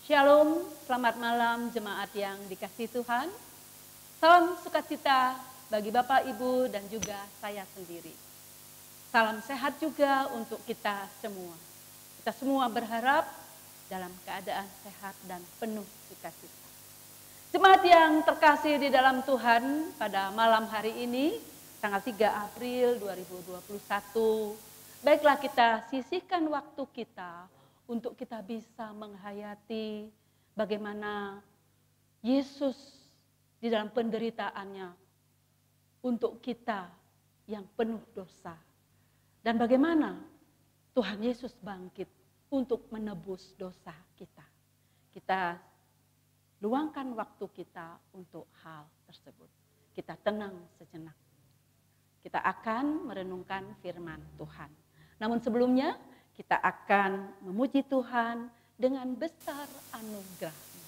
Shalom, selamat malam jemaat yang dikasihi Tuhan. Salam sukacita bagi Bapak, Ibu, dan juga saya sendiri. Salam sehat juga untuk kita semua. Kita semua berharap dalam keadaan sehat dan penuh sukacita. Jemaat yang terkasih di dalam Tuhan, pada malam hari ini, tanggal 3 April 2021, baiklah kita sisihkan waktu kita untuk kita bisa menghayati bagaimana Yesus di dalam penderitaannya untuk kita yang penuh dosa. Dan bagaimana Tuhan Yesus bangkit untuk menebus dosa kita. Kita luangkan waktu kita untuk hal tersebut. Kita tenang sejenak. Kita akan merenungkan firman Tuhan. Namun sebelumnya, kita akan memuji Tuhan dengan besar anugerah-Nya.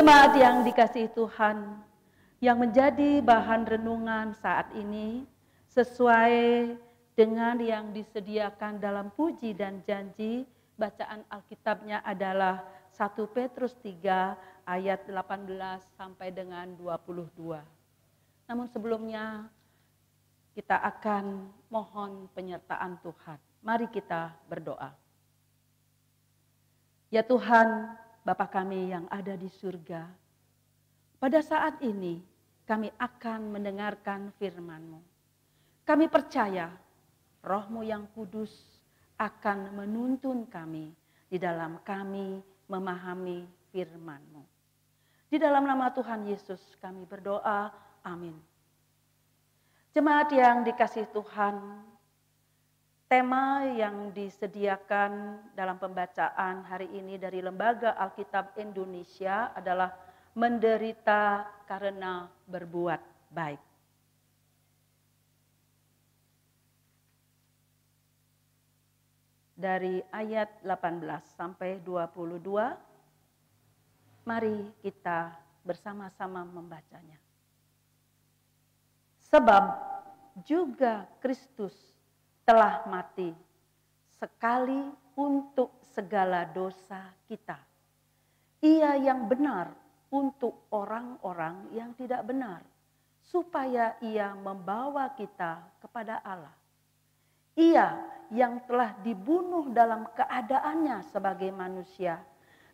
Jemaat yang dikasihi Tuhan, yang menjadi bahan renungan saat ini sesuai dengan yang disediakan dalam puji dan janji, bacaan Alkitabnya adalah 1 Petrus 3 ayat 18 sampai dengan 22. Namun sebelumnya kita akan mohon penyertaan Tuhan. Mari kita berdoa. Ya Tuhan, Bapa kami yang ada di surga, pada saat ini kami akan mendengarkan firman-Mu. Kami percaya Roh-Mu yang kudus akan menuntun kami di dalam kami memahami firman-Mu. Di dalam nama Tuhan Yesus kami berdoa, amin. Jemaat yang dikasihi Tuhan, tema yang disediakan dalam pembacaan hari ini dari Lembaga Alkitab Indonesia adalah menderita karena berbuat baik. Dari ayat 18 sampai 22, mari kita bersama-sama membacanya. Sebab juga Kristus telah mati sekali untuk segala dosa kita. Ia yang benar untuk orang-orang yang tidak benar, supaya ia membawa kita kepada Allah. Ia yang telah dibunuh dalam keadaannya sebagai manusia,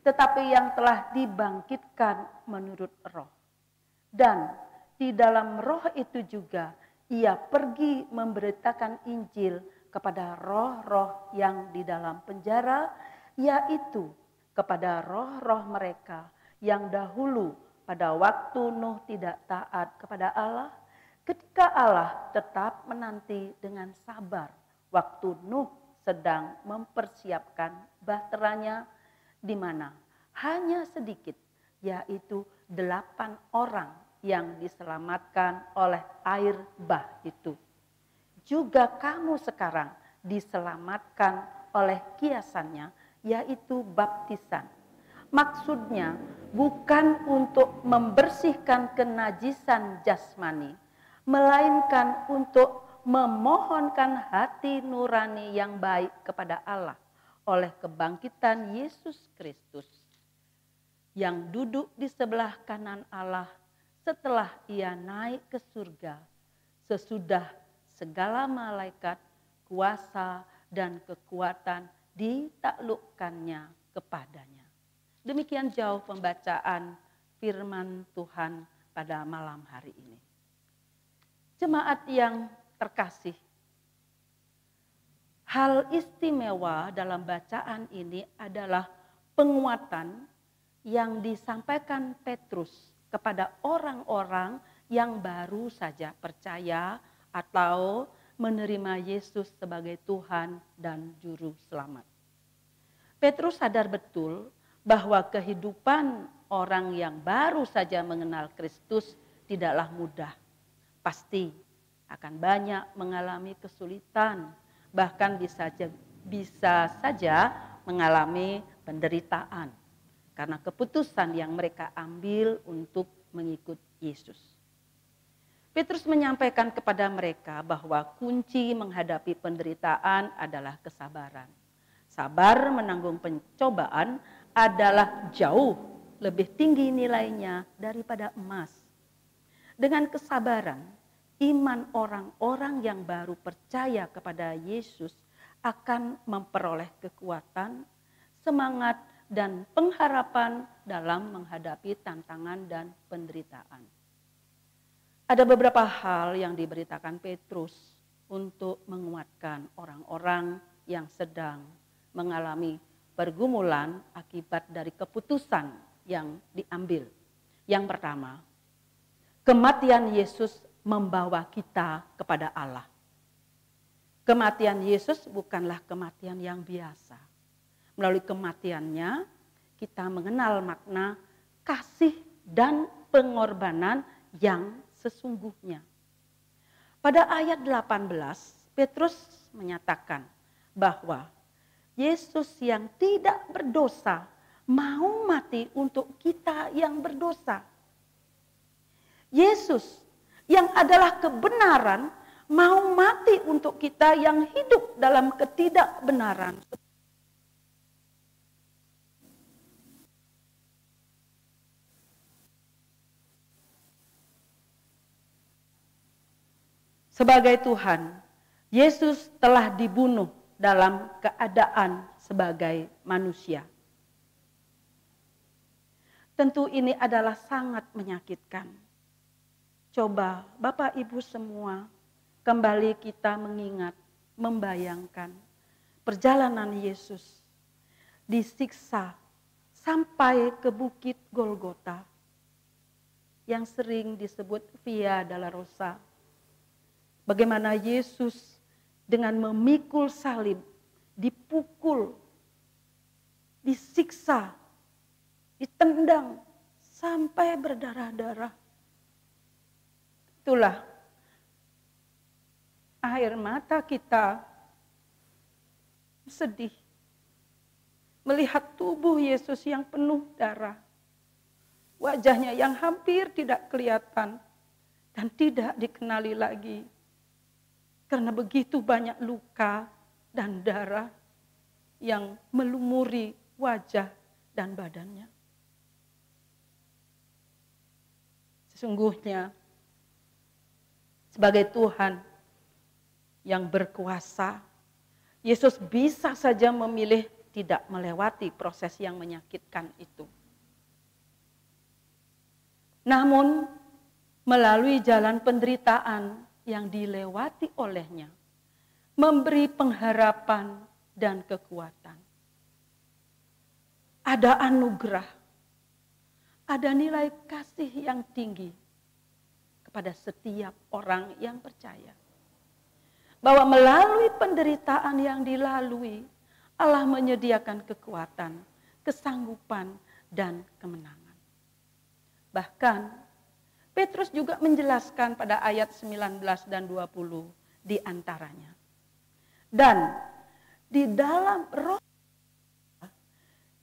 tetapi yang telah dibangkitkan menurut Roh. Dan di dalam Roh itu juga ia pergi memberitakan Injil kepada roh-roh yang di dalam penjara, yaitu kepada roh-roh mereka yang dahulu pada waktu Nuh tidak taat kepada Allah, ketika Allah tetap menanti dengan sabar waktu Nuh sedang mempersiapkan bahteranya, di mana hanya sedikit, yaitu 8 orang yang diselamatkan oleh air bah itu. Juga kamu sekarang diselamatkan oleh kiasannya, yaitu baptisan. Maksudnya bukan untuk membersihkan kenajisan jasmani, melainkan untuk memohonkan hati nurani yang baik kepada Allah oleh kebangkitan Yesus Kristus yang duduk di sebelah kanan Allah setelah ia naik ke surga, sesudah segala malaikat, kuasa, dan kekuatan ditaklukkannya kepadanya. Demikian jauh pembacaan firman Tuhan pada malam hari ini. Jemaat yang terkasih, hal istimewa dalam bacaan ini adalah penguatan yang disampaikan Petrus kepada orang-orang yang baru saja percaya atau menerima Yesus sebagai Tuhan dan Juru Selamat. Petrus sadar betul bahwa kehidupan orang yang baru saja mengenal Kristus tidaklah mudah. Pasti akan banyak mengalami kesulitan, bahkan bisa saja mengalami penderitaan karena keputusan yang mereka ambil untuk mengikut Yesus. Petrus menyampaikan kepada mereka bahwa kunci menghadapi penderitaan adalah kesabaran. Sabar menanggung pencobaan adalah jauh lebih tinggi nilainya daripada emas. Dengan kesabaran, iman orang-orang yang baru percaya kepada Yesus akan memperoleh kekuatan, semangat, dan pengharapan dalam menghadapi tantangan dan penderitaan. Ada beberapa hal yang diberitakan Petrus untuk menguatkan orang-orang yang sedang mengalami pergumulan akibat dari keputusan yang diambil. Yang pertama, kematian Yesus membawa kita kepada Allah. Kematian Yesus bukanlah kematian yang biasa. Melalui kematiannya kita mengenal makna kasih dan pengorbanan yang sesungguhnya. Pada ayat 18, Petrus menyatakan bahwa Yesus yang tidak berdosa mau mati untuk kita yang berdosa. Yesus yang adalah kebenaran mau mati untuk kita yang hidup dalam ketidakbenaran. Sebagai Tuhan, Yesus telah dibunuh dalam keadaan sebagai manusia. Tentu ini adalah sangat menyakitkan. Coba Bapak Ibu semua kembali kita mengingat, membayangkan perjalanan Yesus disiksa sampai ke bukit Golgota yang sering disebut Via Dolorosa. Bagaimana Yesus dengan memikul salib, dipukul, disiksa, ditendang sampai berdarah-darah. Itulah air mata kita sedih melihat tubuh Yesus yang penuh darah. Wajahnya yang hampir tidak kelihatan dan tidak dikenali lagi. Karena begitu banyak luka dan darah yang melumuri wajah dan badannya. Sesungguhnya sebagai Tuhan yang berkuasa, Yesus bisa saja memilih tidak melewati proses yang menyakitkan itu. Namun melalui jalan penderitaan yang dilewati olehnya, memberi pengharapan dan kekuatan. Ada anugerah, ada nilai kasih yang tinggi kepada setiap orang yang percaya. Bahwa melalui penderitaan yang dilalui, Allah menyediakan kekuatan, kesanggupan, dan kemenangan. Bahkan Petrus juga menjelaskan pada ayat 19 dan 20 di antaranya. Dan di dalam roh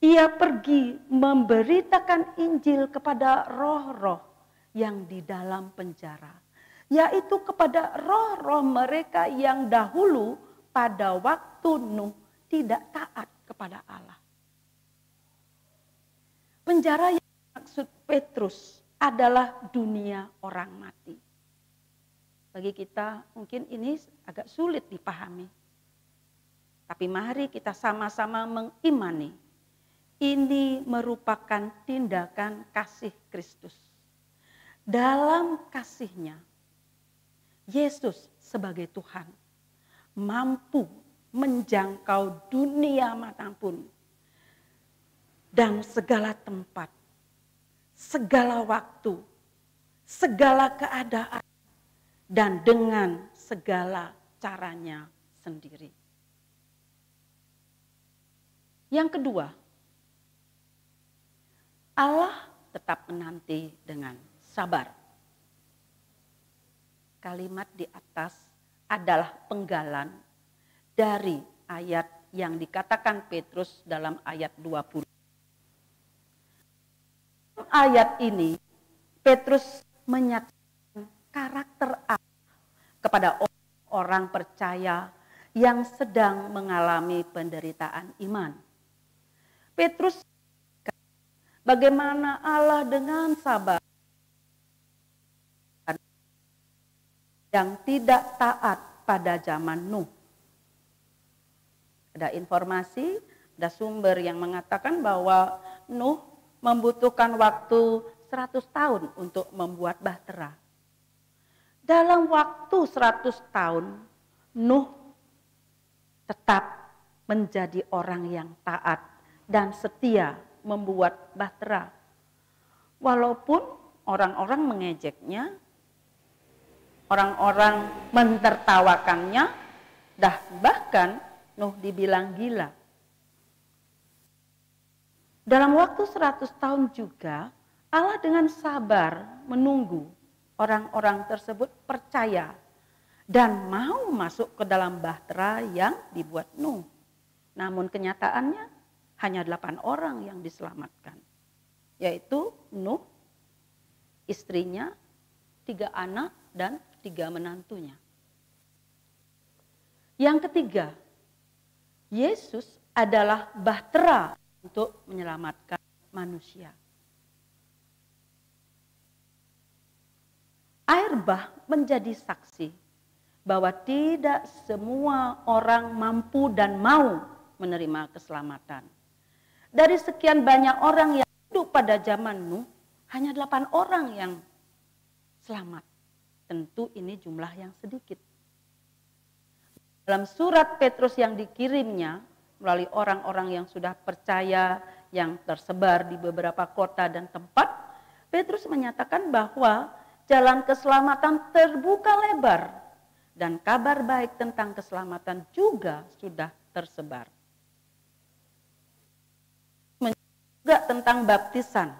ia pergi memberitakan Injil kepada roh-roh yang di dalam penjara, yaitu kepada roh-roh mereka yang dahulu pada waktu Nuh tidak taat kepada Allah. Penjara yang maksud Petrus adalah dunia orang mati. Bagi kita mungkin ini agak sulit dipahami. Tapi mari kita sama-sama mengimani. Ini merupakan tindakan kasih Kristus. Dalam kasih-Nya, Yesus sebagai Tuhan mampu menjangkau dunia manapun dan segala tempat, segala waktu, segala keadaan, dan dengan segala caranya sendiri. Yang kedua, Allah tetap menanti dengan sabar. Kalimat di atas adalah penggalan dari ayat yang dikatakan Petrus dalam ayat 20. Ayat ini Petrus menyatakan karakter Allah kepada orang percaya yang sedang mengalami penderitaan iman. Petrus bagaimana Allah dengan sabar yang tidak taat pada zaman Nuh. Ada informasi, ada sumber yang mengatakan bahwa Nuh membutuhkan waktu 100 tahun untuk membuat bahtera. Dalam waktu 100 tahun, Nuh tetap menjadi orang yang taat dan setia membuat bahtera. Walaupun orang-orang mengejeknya, orang-orang mentertawakannya, bahkan Nuh dibilang gila. Dalam waktu 100 tahun juga, Allah dengan sabar menunggu orang-orang tersebut percaya dan mau masuk ke dalam bahtera yang dibuat Nuh. Namun kenyataannya hanya 8 orang yang diselamatkan. Yaitu Nuh, istrinya, 3 anak, dan 3 menantunya. Yang ketiga, Yesus adalah bahtera untuk menyelamatkan manusia. Air bah menjadi saksi bahwa tidak semua orang mampu dan mau menerima keselamatan. Dari sekian banyak orang yang hidup pada zaman Nuh, hanya 8 orang yang selamat. Tentu ini jumlah yang sedikit. Dalam surat Petrus yang dikirimnya melalui orang-orang yang sudah percaya, yang tersebar di beberapa kota dan tempat, Petrus menyatakan bahwa jalan keselamatan terbuka lebar dan kabar baik tentang keselamatan juga sudah tersebar. Juga tentang baptisan,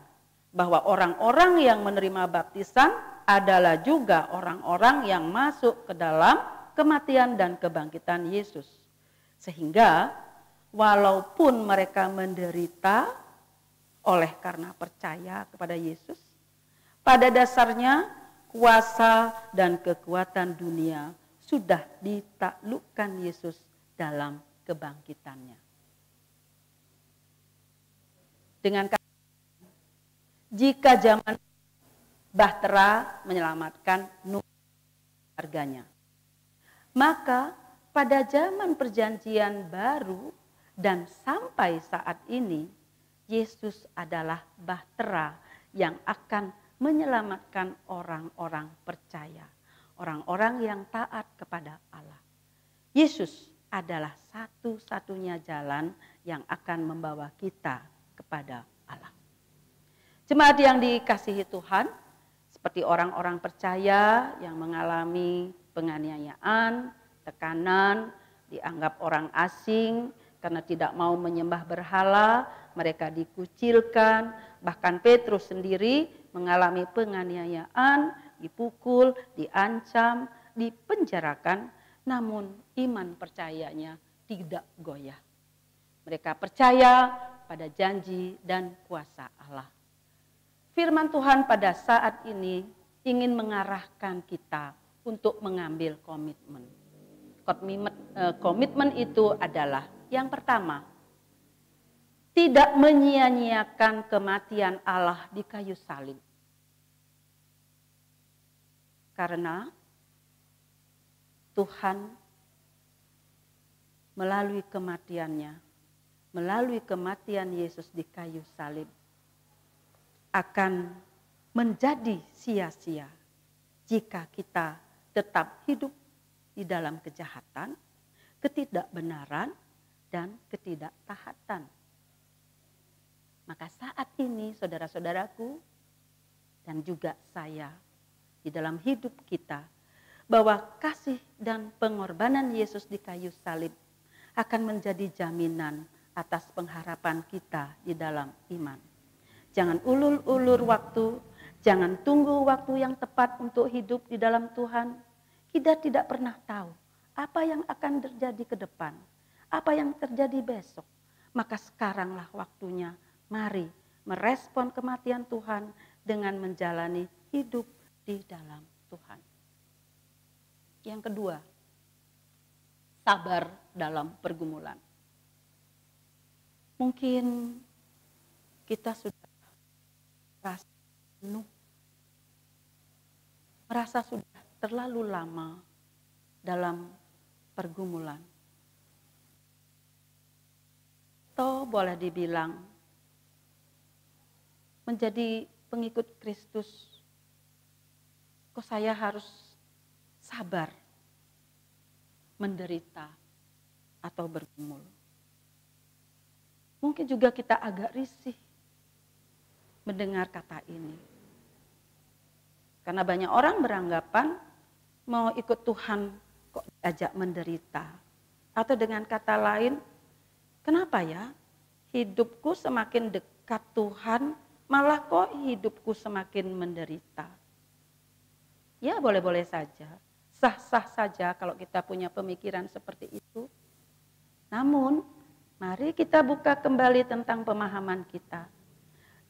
bahwa orang-orang yang menerima baptisan adalah juga orang-orang yang masuk ke dalam kematian dan kebangkitan Yesus. Sehingga walaupun mereka menderita oleh karena percaya kepada Yesus, pada dasarnya kuasa dan kekuatan dunia sudah ditaklukkan Yesus dalam kebangkitannya. Dengan kata, jika zaman bahtera menyelamatkan Nuh keluarganya, maka pada zaman perjanjian baru dan sampai saat ini, Yesus adalah bahtera yang akan menyelamatkan orang-orang percaya, orang-orang yang taat kepada Allah. Yesus adalah satu-satunya jalan yang akan membawa kita kepada Allah. Jemaat yang dikasihi Tuhan, seperti orang-orang percaya yang mengalami penganiayaan, tekanan, dianggap orang asing karena tidak mau menyembah berhala, mereka dikucilkan, bahkan Petrus sendiri mengalami penganiayaan, dipukul, diancam, dipenjarakan, namun iman percayanya tidak goyah. Mereka percaya pada janji dan kuasa Allah. Firman Tuhan pada saat ini ingin mengarahkan kita untuk mengambil komitmen. Komitmen itu adalah yang pertama, tidak menyia-nyiakan kematian Allah di kayu salib. Karena Tuhan melalui kematiannya, melalui kematian Yesus di kayu salib, akan menjadi sia-sia jika kita tetap hidup di dalam kejahatan, ketidakbenaran, dan ketidaktaatan. Maka saat ini saudara-saudaraku dan juga saya di dalam hidup kita, bahwa kasih dan pengorbanan Yesus di kayu salib akan menjadi jaminan atas pengharapan kita di dalam iman. Jangan ulur-ulur waktu, jangan tunggu waktu yang tepat untuk hidup di dalam Tuhan. Kita tidak pernah tahu apa yang akan terjadi ke depan, apa yang terjadi besok. Maka sekaranglah waktunya, mari merespon kematian Tuhan dengan menjalani hidup di dalam Tuhan. Yang kedua, sabar dalam pergumulan. Mungkin kita sudah merasa penuh, merasa sudah terlalu lama dalam pergumulan. Atau boleh dibilang menjadi pengikut Kristus, kok saya harus sabar menderita atau bergumul. Mungkin juga kita agak risih mendengar kata ini. Karena banyak orang beranggapan mau ikut Tuhan kok diajak menderita. Atau dengan kata lain, kenapa ya hidupku semakin dekat Tuhan, malah kok hidupku semakin menderita. Ya boleh-boleh saja, sah-sah saja kalau kita punya pemikiran seperti itu. Namun, mari kita buka kembali tentang pemahaman kita.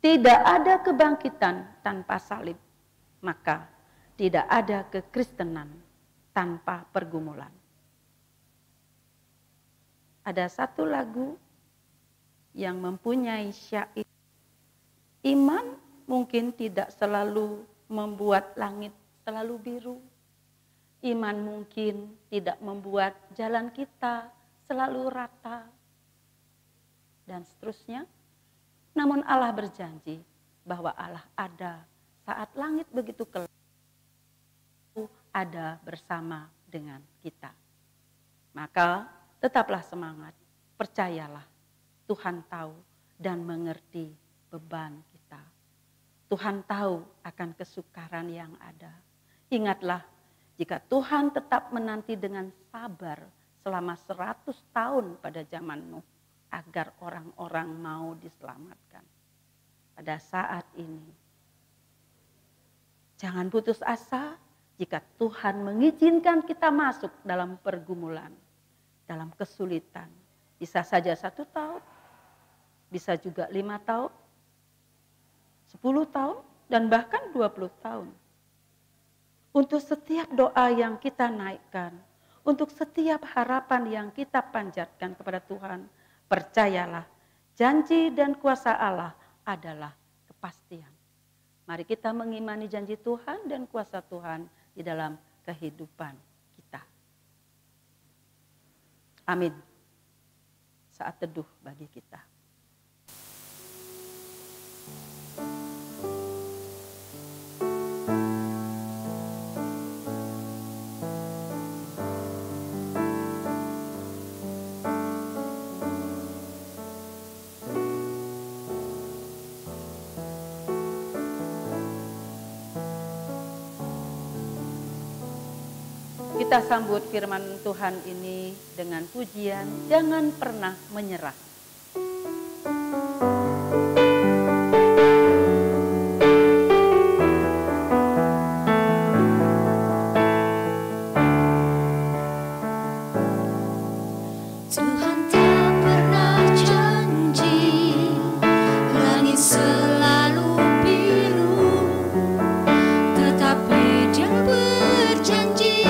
Tidak ada kebangkitan tanpa salib, maka tidak ada kekristenan tanpa pergumulan. Ada satu lagu yang mempunyai syair, iman mungkin tidak selalu membuat langit selalu biru. Iman mungkin tidak membuat jalan kita selalu rata, dan seterusnya. Namun Allah berjanji bahwa Allah ada saat langit begitu gelap, ada bersama dengan kita. Maka tetaplah semangat, percayalah Tuhan tahu dan mengerti beban kita. Tuhan tahu akan kesukaran yang ada. Ingatlah, jika Tuhan tetap menanti dengan sabar selama 100 tahun pada zaman Nuh, agar orang-orang mau diselamatkan. Pada saat ini, jangan putus asa jika Tuhan mengizinkan kita masuk dalam pergumulan, dalam kesulitan. Bisa saja 1 tahun, bisa juga 5 tahun, 10 tahun, dan bahkan 20 tahun. Untuk setiap doa yang kita naikkan, untuk setiap harapan yang kita panjatkan kepada Tuhan, percayalah, janji dan kuasa Allah adalah kepastian. Mari kita mengimani janji Tuhan dan kuasa Tuhan di dalam kehidupan kita. Amin. Saat teduh bagi kita. Kita sambut firman Tuhan ini dengan pujian, jangan pernah menyerah. Tuhan tak pernah janji, langit selalu biru, tetapi Dia berjanji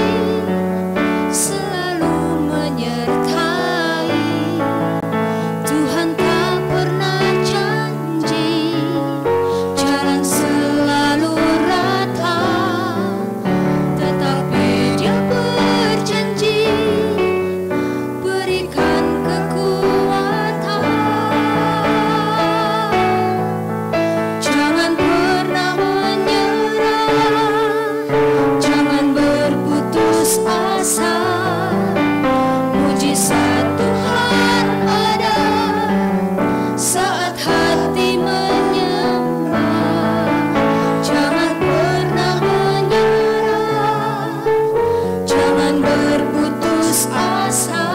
selalu menyertai. Tuhan tak pernah janji, jalan selalu rata, tetapi Dia berjanji berikan kekuatan. Jangan pernah menyerah, jangan berputus asa. Mujizat Tuhan ada saat hati menyembah. Jangan pernah menyerah, jangan berputus asa.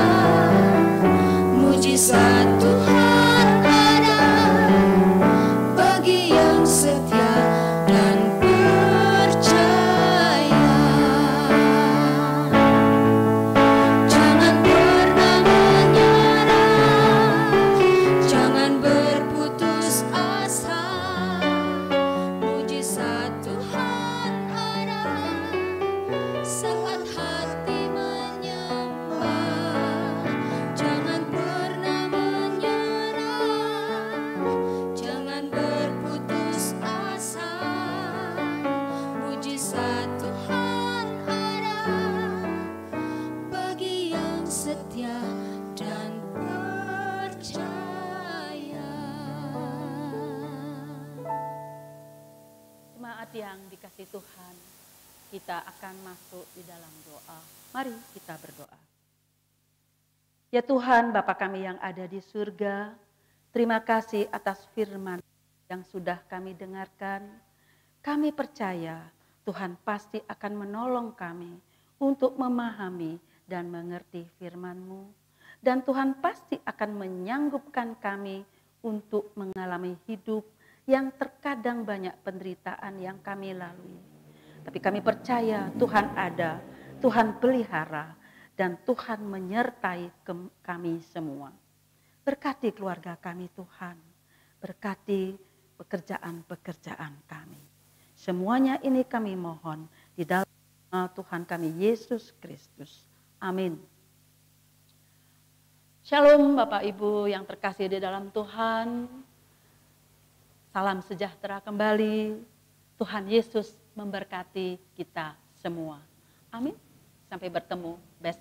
Mujizat Tuhan ada bagi yang setia dan percaya. Jangan pernah menyerah, jangan berputus asa. Mujizat Tuhan ada saat hati menyembah. Jangan pernah menyerah, jangan berputus asa. Mujizat Tuhan ada bagi yang setia dan percaya. Jemaat yang dikasih Tuhan, kita akan masuk di dalam doa. Mari kita berdoa. Ya Tuhan, Bapa kami yang ada di surga, terima kasih atas firman yang sudah kami dengarkan. Kami percaya Tuhan pasti akan menolong kami untuk memahami dan mengerti firman-Mu. Dan Tuhan pasti akan menyanggupkan kami untuk mengalami hidup yang terkadang banyak penderitaan yang kami lalui. Tapi kami percaya Tuhan ada, Tuhan pelihara, dan Tuhan menyertai kami semua. Berkati keluarga kami Tuhan, berkati pekerjaan-pekerjaan kami. Semuanya ini kami mohon di dalam nama Tuhan kami Yesus Kristus. Amin. Shalom Bapak Ibu yang terkasih di dalam Tuhan. Salam sejahtera kembali. Tuhan Yesus memberkati kita semua. Amin. Sampai bertemu besok.